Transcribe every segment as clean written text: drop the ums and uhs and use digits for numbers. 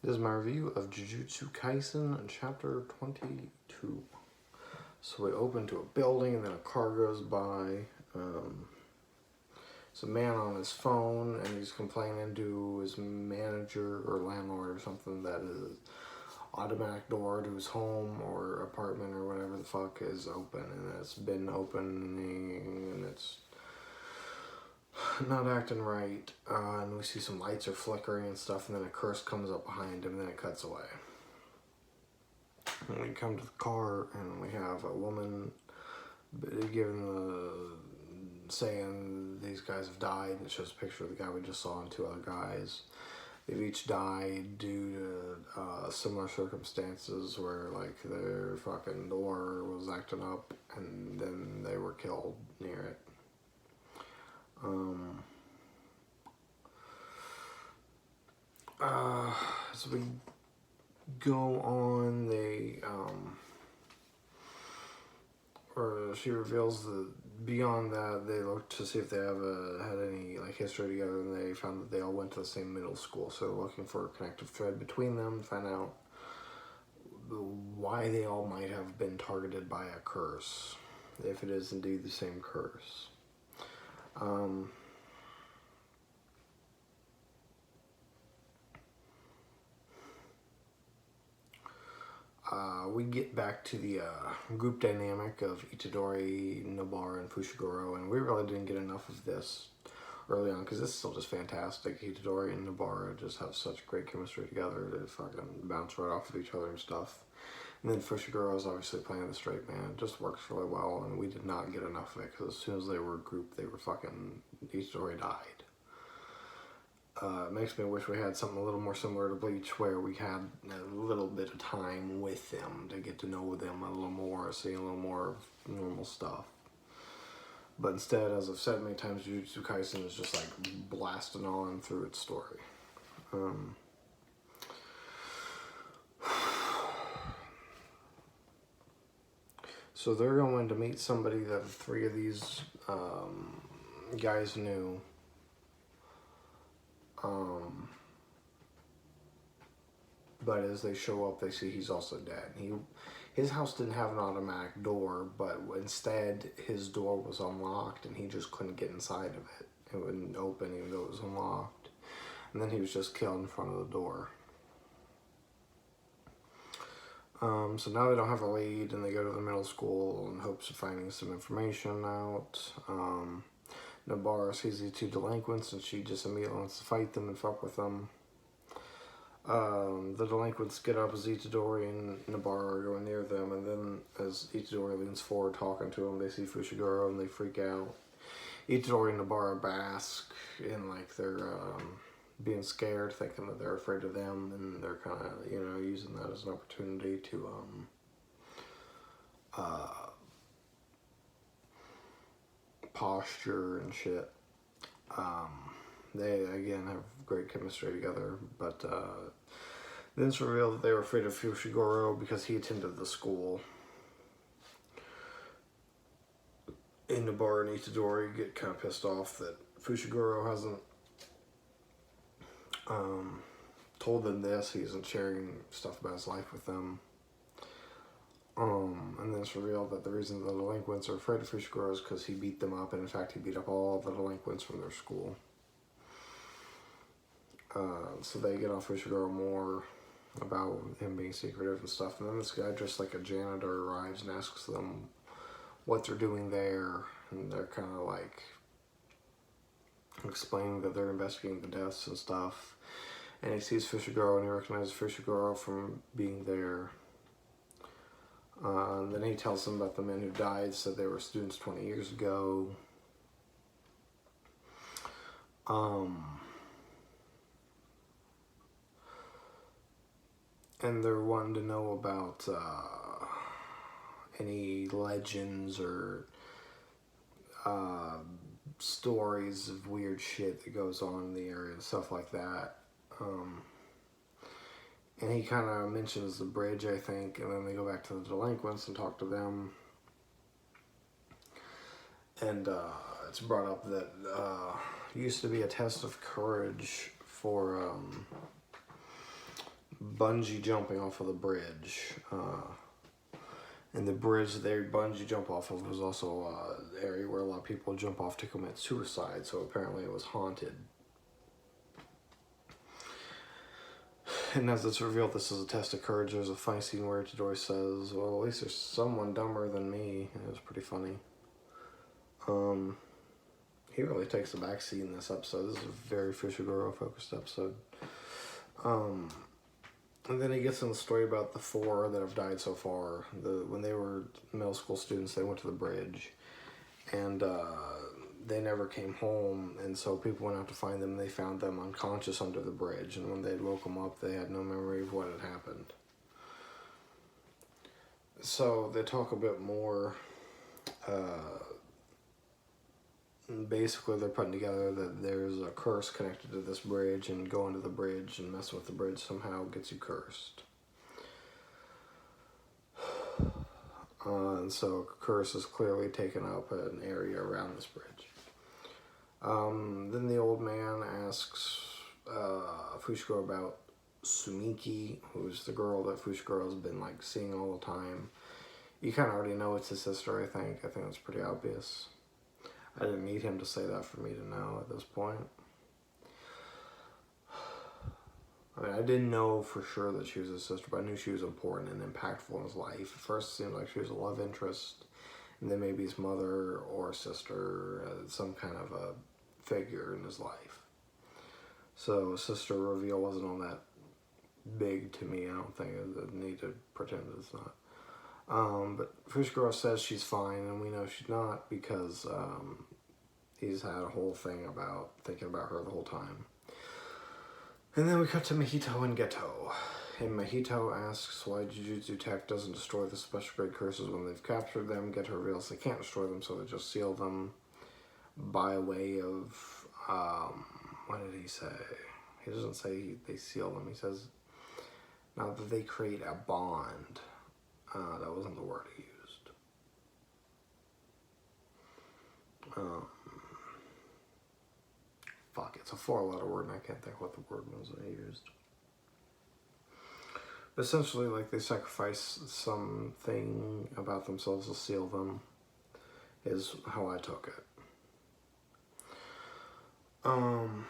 This is my review of Jujutsu Kaisen chapter 22. So we open to a building and then a car goes by. It's a man on his phone and he's complaining to his manager or landlord or something that his automatic door to his home or apartment or whatever the fuck is open, and it's been opening and it's not acting right, and we see some lights are flickering and stuff, and then a curse comes up behind him and then it cuts away. And we come to the car and we have a woman giving saying these guys have died, and it shows a picture of the guy we just saw and two other guys. They've each died due to similar circumstances where like their fucking door was acting up and then they were killed near it. So we go on, or she reveals that beyond that, they looked to see if they ever had any like history together, and they found that they all went to the same middle school. So they're looking for a connective thread between them, find out why they all might have been targeted by a curse, if it is indeed the same curse. We get back to the group dynamic of Itadori, Nobara, and Fushiguro, and we really didn't get enough of this early on because this is still just fantastic. Itadori and Nobara just have such great chemistry together. They fucking bounce right off of each other and stuff. And then Fushiguro is obviously playing the straight man. It just works really well, and we did not get enough of it because as soon as they were grouped, they were fucking, Itadori died. It makes me wish we had something a little more similar to Bleach, where we had a little bit of time with them to get to know them a little more, see a little more of normal stuff. But instead, as I've said many times, Jujutsu Kaisen is just like blasting on through its story. So they're going to meet somebody that three of these guys knew. But as they show up, they see he's also dead. His house didn't have an automatic door, but instead his door was unlocked and he just couldn't get inside of it. It wouldn't open even though it was unlocked. And then he was just killed in front of the door. So now they don't have a lead, and they go to the middle school in hopes of finding some information out. Nobara sees the two delinquents, and she just immediately wants to fight them and fuck with them. The delinquents get up as Itadori and Nobara are going near them, and then as Itadori leans forward talking to them, they see Fushiguro and they freak out. Itadori and Nobara bask in like they're being scared, thinking that they're afraid of them, and they're kind of, using that as an opportunity to posture and shit. They again have great chemistry together, but then it's revealed that they were afraid of Fushiguro because he attended the school. And Nobara and Itadori get kind of pissed off that Fushiguro hasn't told them this. He isn't sharing stuff about his life with them. And then it's revealed that the reason the delinquents are afraid of Fushiguro is because he beat them up, and in fact he beat up all of the delinquents from their school. So they get off Fushiguro more about him being secretive and stuff, and then this guy dressed like a janitor arrives and asks them what they're doing there, and they're kind of like explaining that they're investigating the deaths and stuff, and he sees Fushiguro and he recognizes Fushiguro from being there. Then he tells them about the men who died, said they were students 20 years ago. And they're wanting to know about any legends or stories of weird shit that goes on in the area and stuff like that. And he kind of mentions the bridge, I think, and then they go back to the delinquents and talk to them. And it's brought up that it used to be a test of courage for bungee jumping off of the bridge. And the bridge they bungee jump off of was also an area where a lot of people jump off to commit suicide, so apparently it was haunted. And as it's revealed this is a test of courage, there's a funny scene where Itadori says, well, at least there's someone dumber than me. And it was pretty funny. He really takes the backseat in this episode. This is a very Fushiguro-focused episode. And then he gets in the story about the 4 that have died so far. When they were middle school students, they went to the bridge. And they never came home. And so people went out to find them. And they found them unconscious under the bridge. And when they woke them up, they had no memory of what had happened. So they talk a bit more. Basically, they're putting together that there's a curse connected to this bridge, and going to the bridge and messing with the bridge somehow gets you cursed. And so a curse is clearly taken up an area around this bridge. Then the old man asks Fushiguro about Sumiki, who's the girl that Fushiguro's been like seeing all the time. You kind of already know it's his sister, I think. I think that's pretty obvious. I didn't need him to say that for me to know at this point. I mean, I didn't know for sure that she was his sister, but I knew she was important and impactful in his life. At first, it seemed like she was a love interest, and then maybe his mother or sister, some kind of a figure in his life. So, sister reveal wasn't all that big to me. I don't think I need to pretend it's not. But Fushiguro says she's fine, and we know she's not because he's had a whole thing about thinking about her the whole time. And then we cut to Mahito and Geto. And Mahito asks why Jujutsu Tech doesn't destroy the special grade curses when they've captured them. Geto reveals they can't destroy them, so they just seal them by way of, what did he say? He doesn't say they seal them. He says, now that they create a bond. That wasn't the word he used. Fuck, it's a 4-letter word and I can't think what the word was that he used. But essentially, like, they sacrifice something about themselves to seal them, is how I took it. And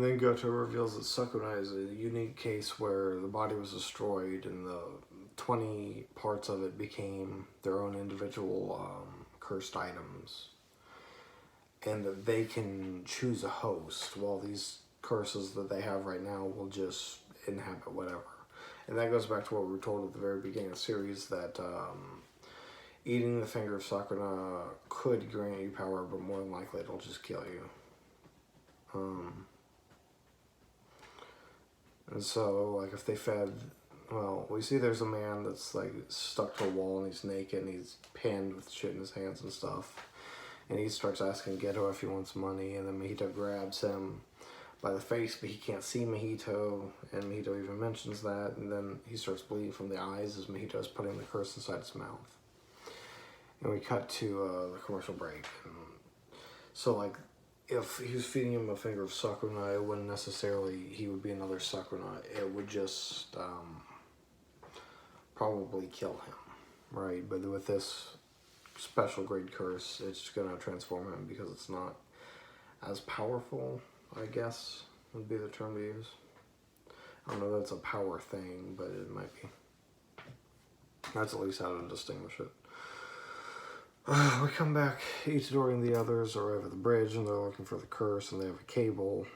then Goto reveals that Sakurai is a unique case where the body was destroyed and the 20 parts of it became their own individual cursed items. And that they can choose a host, while these curses that they have right now will just inhabit whatever. And that goes back to what we were told at the very beginning of the series, that eating the finger of Sakura could grant you power, but more than likely it'll just kill you. And so, like, if they fed, well, we see there's a man that's, like, stuck to a wall and he's naked and he's pinned with shit in his hands and stuff. And he starts asking Geto if he wants money, and then Mahito grabs him by the face, but he can't see Mahito, and Mahito even mentions that, and then he starts bleeding from the eyes as Mahito's putting the curse inside his mouth. And we cut to the commercial break. And so, like, if he was feeding him a finger of Sakura, it wouldn't necessarily, he would be another Sakura. It would just probably kill him, right? But with this special grade curse, it's going to transform him because it's not as powerful, I guess, would be the term to use. I don't know that it's a power thing, but it might be. That's at least how to distinguish it. We come back, Itadori and the others are over the bridge and they're looking for the curse and they have a cable.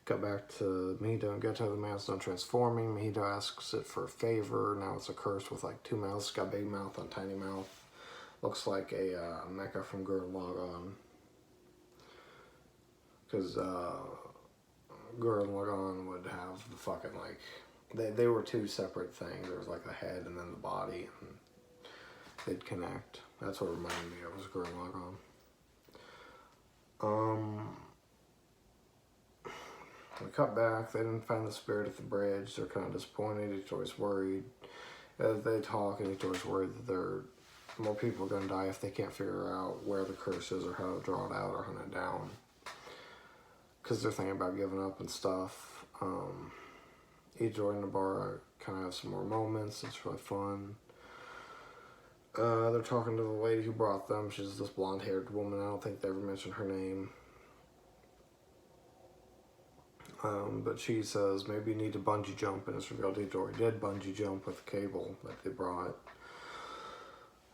Got back to Mahito and Geto, the man's done transforming. Mahito asks it for a favor. Now it's a curse with like 2 mouths. It's got big mouth and tiny mouth. Looks like a mecha from Gurren Lagann. Because Gurren Lagann would have the fucking like, they were 2 separate things. There was like the head and then the body. And they'd connect. That's what reminded me of was Gurren Lagann. We cut back. They didn't find the spirit at the bridge. They're kind of disappointed. Itadori's worried. As they talk, and Itadori's worried that they're more people are going to die if they can't figure out where the curse is or how to draw it out or hunt it down. Because they're thinking about giving up and stuff. Itadori and Nobara kind of have some more moments. It's really fun. They're talking to the lady who brought them. She's this blonde-haired woman. I don't think they ever mentioned her name. But she says maybe you need to bungee jump, and it's revealed Itadori did bungee jump with the cable that they brought.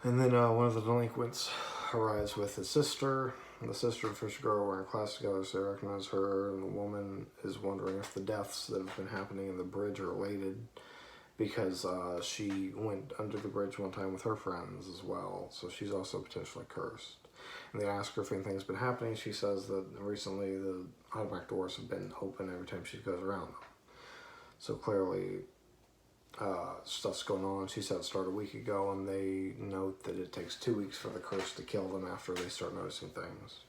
And then one of the delinquents arrives with his sister. And the sister and Fushiguro were in class together, so they recognize her. And the woman is wondering if the deaths that have been happening in the bridge are related, because she went under the bridge one time with her friends as well. So she's also potentially cursed. And they ask her if anything's been happening. She says that recently the automatic doors have been open every time she goes around them. So clearly stuff's going on. She said it started a week ago, and they note that it takes 2 weeks for the curse to kill them after they start noticing things.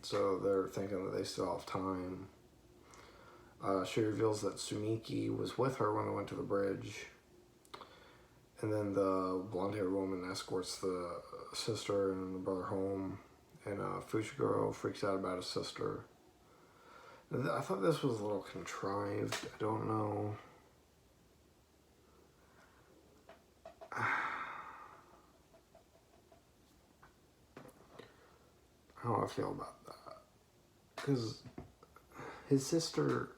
So they're thinking that they still have time. She reveals that Sumiki was with her when they went to the bridge. And then the blonde-haired woman escorts the sister and the brother home. And Fushiguro freaks out about his sister. I thought this was a little contrived. I don't know. How do I feel about that? Because his sister,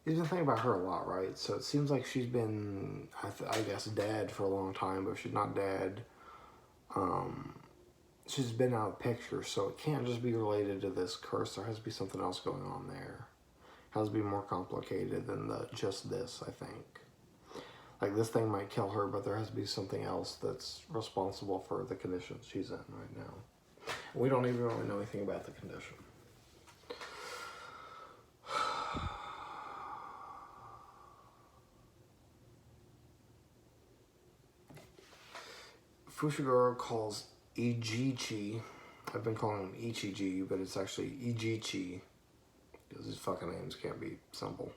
he's been thinking about her a lot, right? So it seems like she's been, I guess, dead for a long time, but if she's not dead, she's been out of the picture, so it can't just be related to this curse. There has to be something else going on there. It has to be more complicated than just this, I think. Like, this thing might kill her, but there has to be something else that's responsible for the condition she's in right now. We don't even really know anything about the condition. Fushiguro calls Ijichi, I've been calling him Ichiji, but it's actually Ijichi, because his fucking names can't be simple.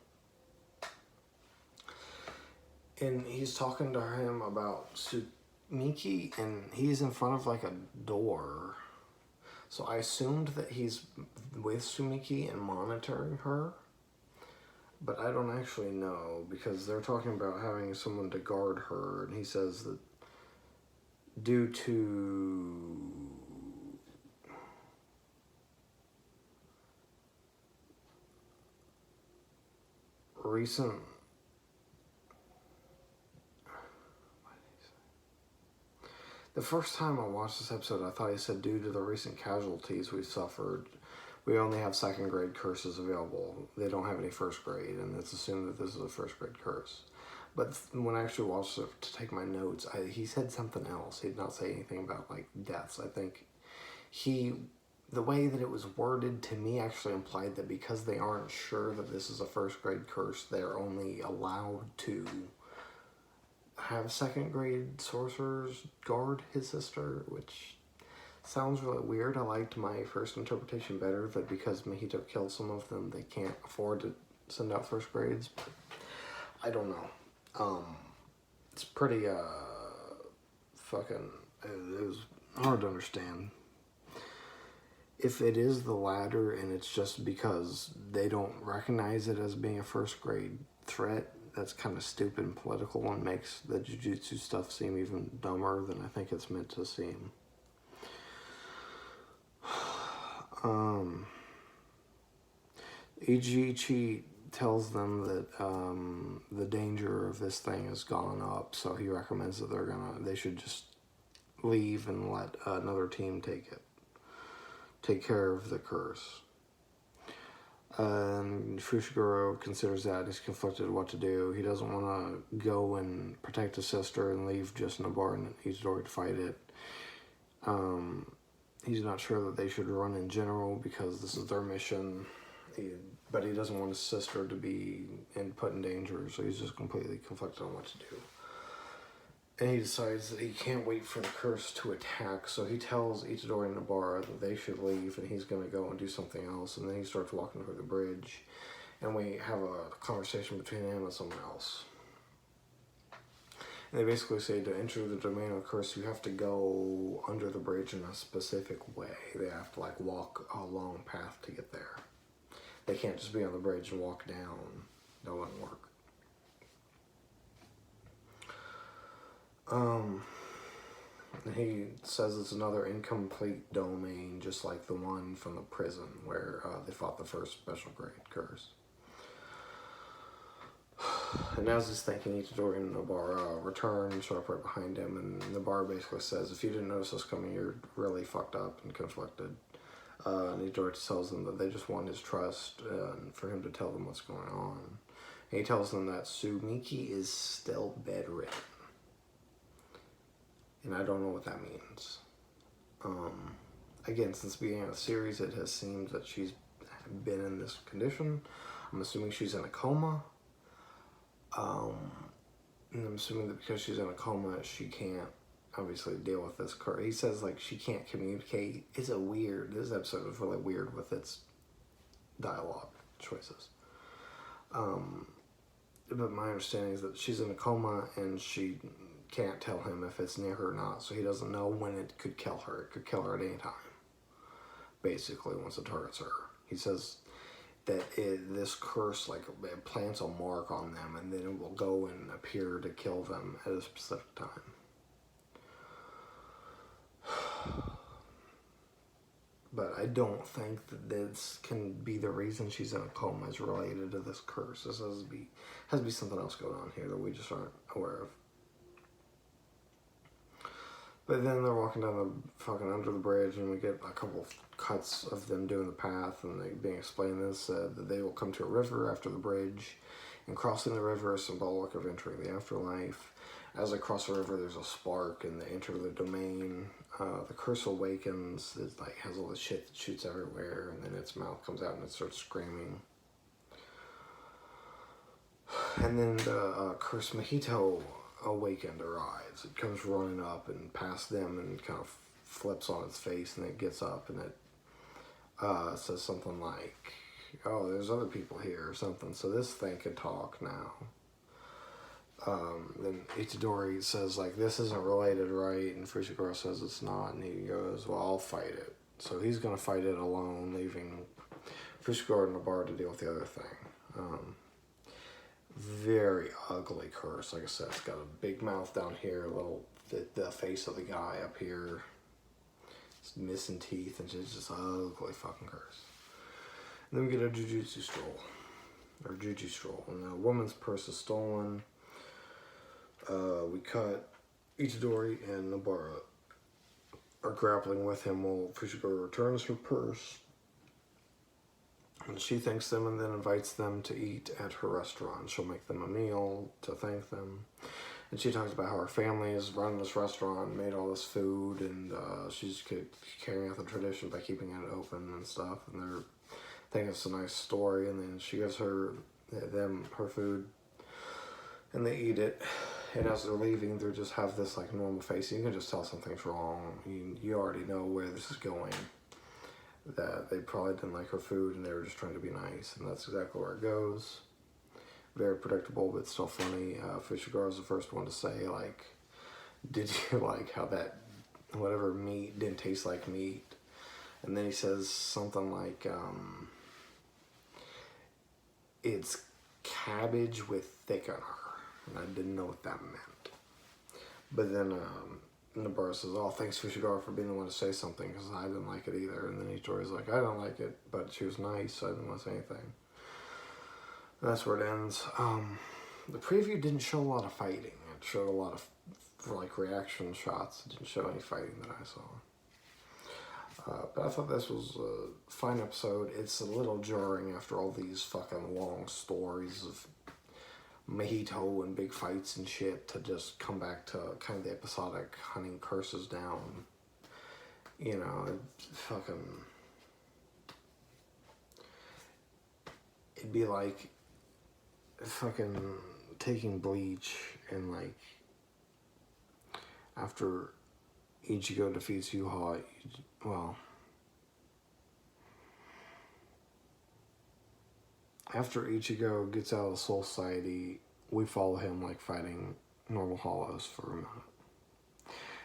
And he's talking to him about Sumiki, and he's in front of like a door. So I assumed that he's with Sumiki and monitoring her, but I don't actually know, because they're talking about having someone to guard her, and he says that due to recent the first time I watched this episode, I thought he said due to the recent casualties we've suffered, we only have second grade curses available. They don't have any first grade, and it's assumed that this is a first grade curse. But when I actually watched it to take my notes, he said something else. He did not say anything about, like, deaths. I think the way that it was worded to me actually implied that because they aren't sure that this is a first grade curse, they're only allowed to have second grade sorcerers guard his sister, which sounds really weird. I liked my first interpretation better, that because Mahito killed some of them, they can't afford to send out first grades. But I don't know. It's pretty, it was hard to understand. If it is the latter and it's just because they don't recognize it as being a first grade threat, that's kind of stupid and political and makes the Jujutsu stuff seem even dumber than I think it's meant to seem. Ijichi tells them that the danger of this thing has gone up, so he recommends that they should just leave and let another team take care of the curse. And Fushiguro considers that. He's conflicted what to do. He doesn't want to go and protect his sister and leave just Nobara and Itadori to fight it. He's not sure that they should run in general because this is their mission. But he doesn't want his sister to be put in danger, so he's just completely conflicted on what to do. And he decides that he can't wait for the curse to attack, so he tells Itadori and Nobara that they should leave, and he's going to go and do something else, and then he starts walking over the bridge, and we have a conversation between him and someone else. And they basically say to enter the domain of the curse, you have to go under the bridge in a specific way. They have to like walk a long path to get there. They can't just be on the bridge and walk down. That wouldn't work. He says it's another incomplete domain, just like the one from the prison where they fought the first special grade curse. And as he's thinking, Itadori and Nobara return and show up right behind him, and Nobara basically says, if you didn't notice us coming, you're really fucked up and conflicted. And Itadori tells them that they just want his trust and for him to tell them what's going on. And he tells them that Sumiki is still bedridden. And I don't know what that means. Again, since the beginning of the series, it has seemed that she's been in this condition. I'm assuming she's in a coma. And I'm assuming that because she's in a coma, she can't obviously deal with this curse. He says like she can't communicate. It's a weird. This episode was really weird with its dialogue choices. But my understanding is that she's in a coma and she can't tell him if it's near her or not, so he doesn't know when it could kill her. It could kill her at any time, basically, once it targets her. He says that this curse, like, it plants a mark on them, and then it will go and appear to kill them at a specific time. But I don't think that this can be the reason she's in a coma is related to this curse. This has to be something else going on here that we just aren't aware of. But then they're walking down the fucking under the bridge, and we get a couple of cuts of them doing the path, and they being explained this, that they will come to a river after the bridge, and crossing the river is symbolic of entering the afterlife. As they cross the river, there's a spark, and they enter the domain. The curse awakens. It like has all this shit that shoots everywhere, and then its mouth comes out and it starts screaming. And then the curse Mahito awakened arrives. It comes running up and past them and kind of flips on its face, and it gets up and it says something like, oh, there's other people here or something. So this thing can talk now. Then Itadori says like, this isn't related, right? And Fushiguro says it's not, and he goes, well, I'll fight it. So he's going to fight it alone, leaving Fushiguro and Nobara to deal with the other thing. Very ugly curse. Like I said, it's got a big mouth down here, the face of the guy up here. It's missing teeth, and it's just ugly fucking curse. And then we get a Jujutsu stroll. Or Juju stroll. And the woman's purse is stolen. We cut Itadori and Nobara are grappling with him while Fushiguro returns her purse. And she thanks them and then invites them to eat at her restaurant. She'll make them a meal to thank them. And she talks about how her family is running this restaurant, made all this food, and she's carrying out the tradition by keeping it open and stuff. And they're thinking it's a nice story. And then she gives them her food, and they eat it. And as they're leaving, they just have this like normal face. You can just tell something's wrong. You already know where this is going. That they probably didn't like her food and they were just trying to be nice. And that's exactly where it goes. Very predictable, but still funny. Fushiguro's the first one to say, like, did you like how that whatever meat didn't taste like meat? And then he says something like, it's cabbage with thickener. And I didn't know what that meant. But then Nobara says, oh, thanks Fushiguro for being the one to say something, because I didn't like it either. And then Itadori's like, I don't like it, but she was nice, so I didn't want to say anything. And that's where it ends. The preview didn't show a lot of fighting. It showed a lot of like reaction shots. It didn't show any fighting that I saw. But I thought this was a fine episode. It's a little jarring after all these fucking long stories of Mahito and big fights and shit to just come back to kind of the episodic hunting curses down. You know, it'd be like fucking taking bleach and like after Ichigo defeats Yuha, after Ichigo gets out of the Soul Society, we follow him like fighting normal hollows for a minute.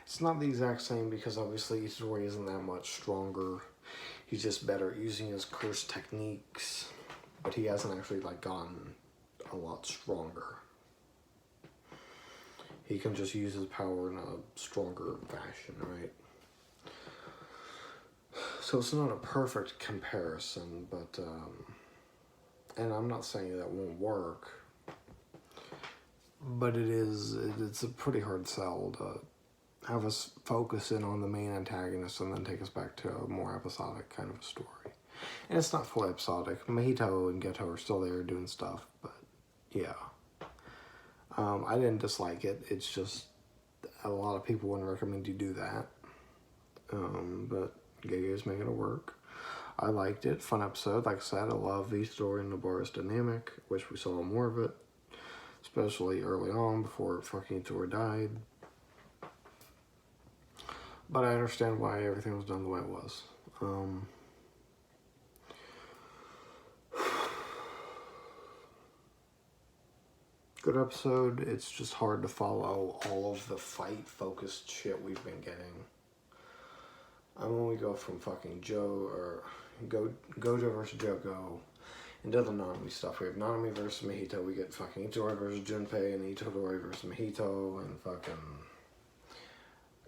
It's not the exact same because obviously Itadori isn't that much stronger. He's just better at using his curse techniques, but he hasn't actually like gotten a lot stronger. He can just use his power in a stronger fashion, right? So it's not a perfect comparison, but and I'm not saying that won't work, but it's a pretty hard sell to have us focus in on the main antagonist and then take us back to a more episodic kind of a story. And it's not fully episodic. Mahito and Geto are still there doing stuff, but yeah. I didn't dislike it. It's just a lot of people wouldn't recommend you do that. But Gege's making it work. I liked it. Fun episode. Like I said, I love Itadori and Nobara's dynamic. Wish we saw more of it. Especially early on before fucking Itadori died. But I understand why everything was done the way it was. Good episode. It's just hard to follow all of the fight-focused shit we've been getting. When we go from fucking Gojo versus Joko into the Nanami stuff. We have Nanami versus Mahito. We get fucking Itadori versus Junpei and Itadori versus Mahito and fucking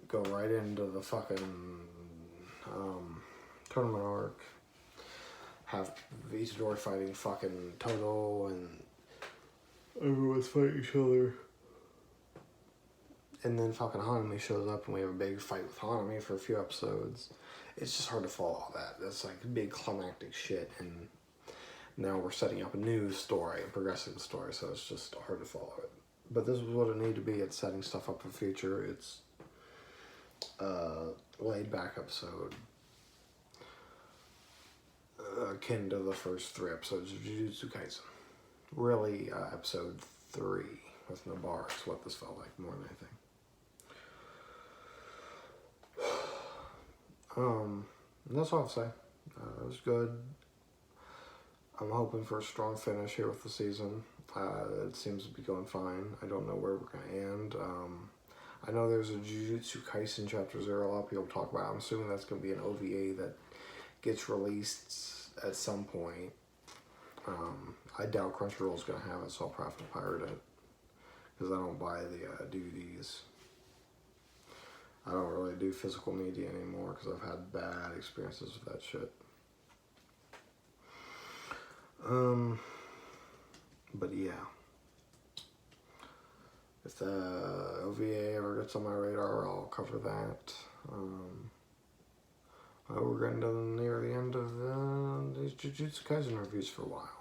go right into the fucking tournament arc. Have Itadori fighting fucking Toto and everyone's fighting each other. And then fucking Hanami shows up and we have a big fight with Hanami for a few episodes. It's just hard to follow all that. That's like big climactic shit, and now we're setting up a new story, a progressive story, so it's just hard to follow it. But this is what it needed to be. It's setting stuff up for the future. It's a laid back episode. Akin to the first 3 episodes of Jujutsu Kaisen. Really, episode 3 with Nobara is what this felt like more than anything. That's all I'll say. It was good. I'm hoping for a strong finish here with the season. It seems to be going fine. I don't know where we're going to end. I know there's a Jujutsu Kaisen Chapter 0 a lot of people talk about. I'm assuming that's going to be an OVA that gets released at some point. I doubt Crunchyroll's going to have it, so I'll probably have to pirate it. Because I don't buy the DVDs. I don't really do physical media anymore because I've had bad experiences with that shit. But yeah. If the OVA ever gets on my radar, I'll cover that. We're getting to near the end of these Jujutsu Kaisen reviews for a while.